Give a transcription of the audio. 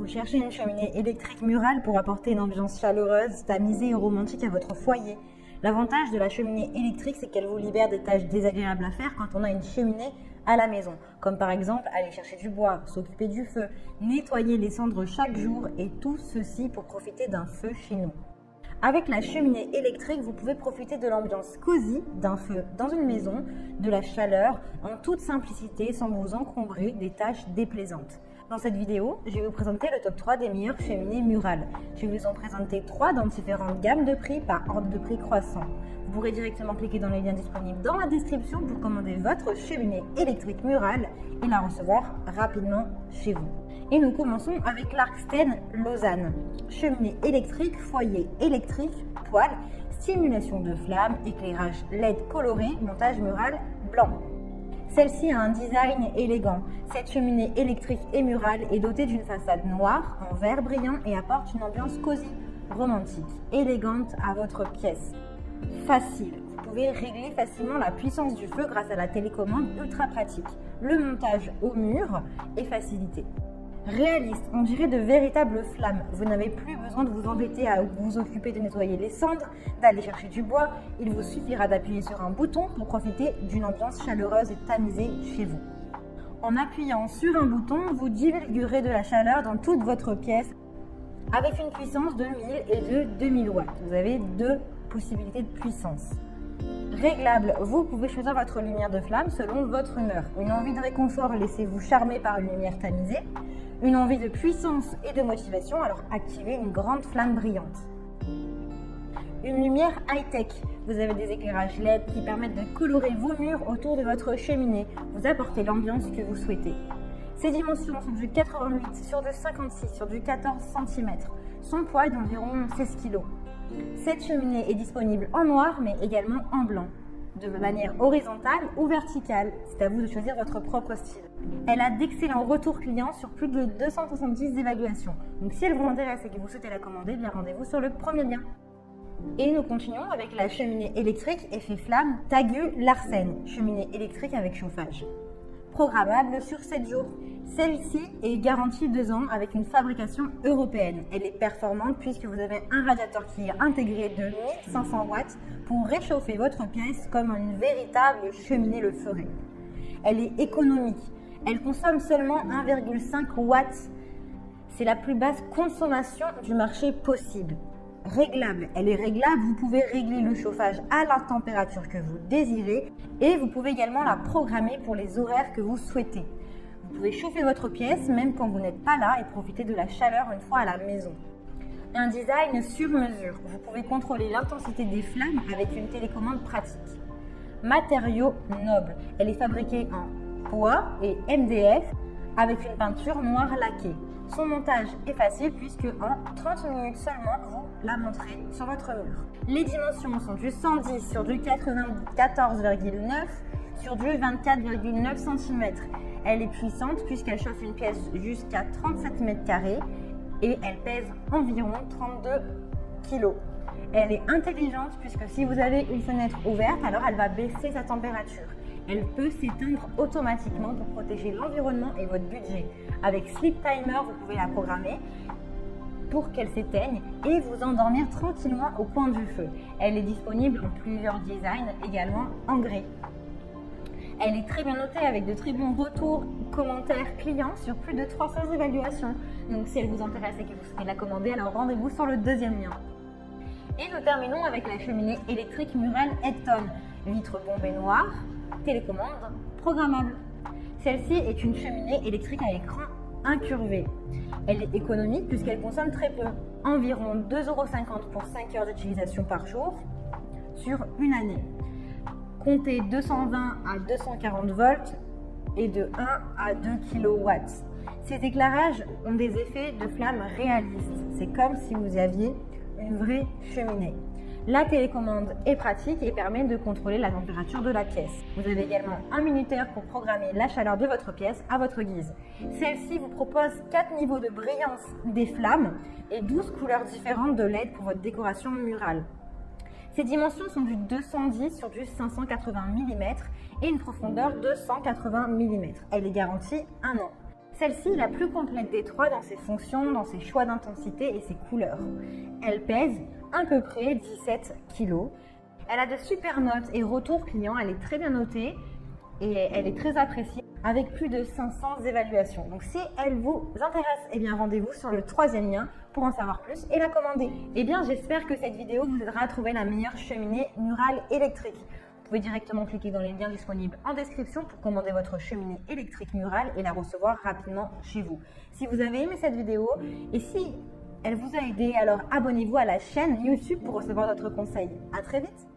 Vous cherchez une cheminée électrique murale pour apporter une ambiance chaleureuse, tamisée et romantique à votre foyer. L'avantage de la cheminée électrique, c'est qu'elle vous libère des tâches désagréables à faire quand on a une cheminée à la maison, comme par exemple aller chercher du bois, s'occuper du feu, nettoyer les cendres chaque jour et tout ceci pour profiter d'un feu chez nous. Avec la cheminée électrique, vous pouvez profiter de l'ambiance cosy d'un feu dans une maison, de la chaleur en toute simplicité sans vous encombrer des tâches déplaisantes. Dans cette vidéo, je vais vous présenter le top 3 des meilleures cheminées murales. Je vais vous en présenter 3 dans différentes gammes de prix par ordre de prix croissant. Vous pourrez directement cliquer dans les liens disponibles dans la description pour commander votre cheminée électrique murale et la recevoir rapidement chez vous. Et nous commençons avec l'Arksten Lausanne. Cheminée électrique, foyer électrique, poêle, stimulation de flammes, éclairage LED coloré, montage mural blanc. Celle-ci a un design élégant. Cette cheminée électrique et murale est dotée d'une façade noire en verre brillant et apporte une ambiance cosy, romantique, élégante à votre pièce. Facile. Vous pouvez régler facilement la puissance du feu grâce à la télécommande ultra pratique. Le montage au mur est facilité. Réaliste, on dirait de véritables flammes. Vous n'avez plus besoin de vous embêter à vous occuper de nettoyer les cendres, d'aller chercher du bois. Il vous suffira d'appuyer sur un bouton pour profiter d'une ambiance chaleureuse et tamisée chez vous. En appuyant sur un bouton, vous divulguerez de la chaleur dans toute votre pièce avec une puissance de 1000 et de 2000 watts. Vous avez 2 possibilités de puissance. Réglable, vous pouvez choisir votre lumière de flamme selon votre humeur. Une envie de réconfort, laissez-vous charmer par une lumière tamisée. Une envie de puissance et de motivation, alors activez une grande flamme brillante. Une lumière high-tech, vous avez des éclairages LED qui permettent de colorer vos murs autour de votre cheminée. Vous apportez l'ambiance que vous souhaitez. Ses dimensions sont du 88 sur du 56 sur du 14 cm. Son poids est d'environ 16 kg. Cette cheminée est disponible en noir mais également en blanc, de manière horizontale ou verticale. C'est à vous de choisir votre propre style. Elle a d'excellents retours clients sur plus de 270 évaluations. Donc si elle vous intéresse et que vous souhaitez la commander, bien rendez-vous sur le premier lien. Et nous continuons avec la cheminée électrique effet flamme Tagu Larsen, cheminée électrique avec chauffage. Programmable sur 7 jours. Celle-ci est garantie 2 ans avec une fabrication européenne. Elle est performante puisque vous avez un radiateur qui est intégré de 1500 watts pour réchauffer votre pièce comme une véritable cheminée le ferait. Elle est économique. Elle consomme seulement 1,5 watts. C'est la plus basse consommation du marché possible. Réglable. Elle est réglable. Vous pouvez régler le chauffage à la température que vous désirez et vous pouvez également la programmer pour les horaires que vous souhaitez. Vous pouvez chauffer votre pièce même quand vous n'êtes pas là et profiter de la chaleur une fois à la maison. Un design sur mesure. Vous pouvez contrôler l'intensité des flammes avec une télécommande pratique. Matériaux nobles. Elle est fabriquée en bois et MDF avec une peinture noire laquée. Son montage est facile puisque en 30 minutes seulement, vous la montrez sur votre mur. Les dimensions sont du 110 sur du 94,9 sur du 24,9 cm. Elle est puissante puisqu'elle chauffe une pièce jusqu'à 37 m² et elle pèse environ 32 kg. Elle est intelligente puisque si vous avez une fenêtre ouverte, alors elle va baisser sa température. Elle peut s'éteindre automatiquement pour protéger l'environnement et votre budget. Avec Sleep Timer, vous pouvez la programmer pour qu'elle s'éteigne et vous endormir tranquillement au coin du feu. Elle est disponible en plusieurs designs, également en gris. Elle est très bien notée avec de très bons retours, commentaires clients sur plus de 300 évaluations. Donc si elle vous intéresse et que vous souhaitez la commander, alors rendez-vous sur le deuxième lien. Et nous terminons avec la cheminée électrique murale Edton. Vitre bombée noire, télécommande programmable. Celle-ci est une cheminée électrique à écran incurvé. Elle est économique puisqu'elle consomme très peu, environ 2,50 € pour 5 heures d'utilisation par jour sur une année. Comptez 220 à 240 volts et de 1 à 2 kW. Ces éclairages ont des effets de flamme réalistes. C'est comme si vous aviez une vraie cheminée. La télécommande est pratique et permet de contrôler la température de la pièce. Vous avez également un minuteur pour programmer la chaleur de votre pièce à votre guise. Celle-ci vous propose 4 niveaux de brillance des flammes et 12 couleurs différentes de LED pour votre décoration murale. Ses dimensions sont du 210 sur du 580 mm et une profondeur de 180 mm. Elle est garantie 1 an. Celle-ci est la plus complète des trois dans ses fonctions, dans ses choix d'intensité et ses couleurs. Elle pèse à peu près 17 kg. Elle a de super notes et retours clients, elle est très bien notée et elle est très appréciée avec plus de 500 évaluations. Donc si elle vous intéresse, eh bien rendez-vous sur le 3e lien pour en savoir plus et la commander. Eh bien j'espère que cette vidéo vous aidera à trouver la meilleure cheminée murale électrique. Vous pouvez directement cliquer dans les liens disponibles en description pour commander votre cheminée électrique murale et la recevoir rapidement chez vous. Si vous avez aimé cette vidéo et si elle vous a aidé, alors abonnez-vous à la chaîne YouTube pour recevoir d'autres conseils. À très vite!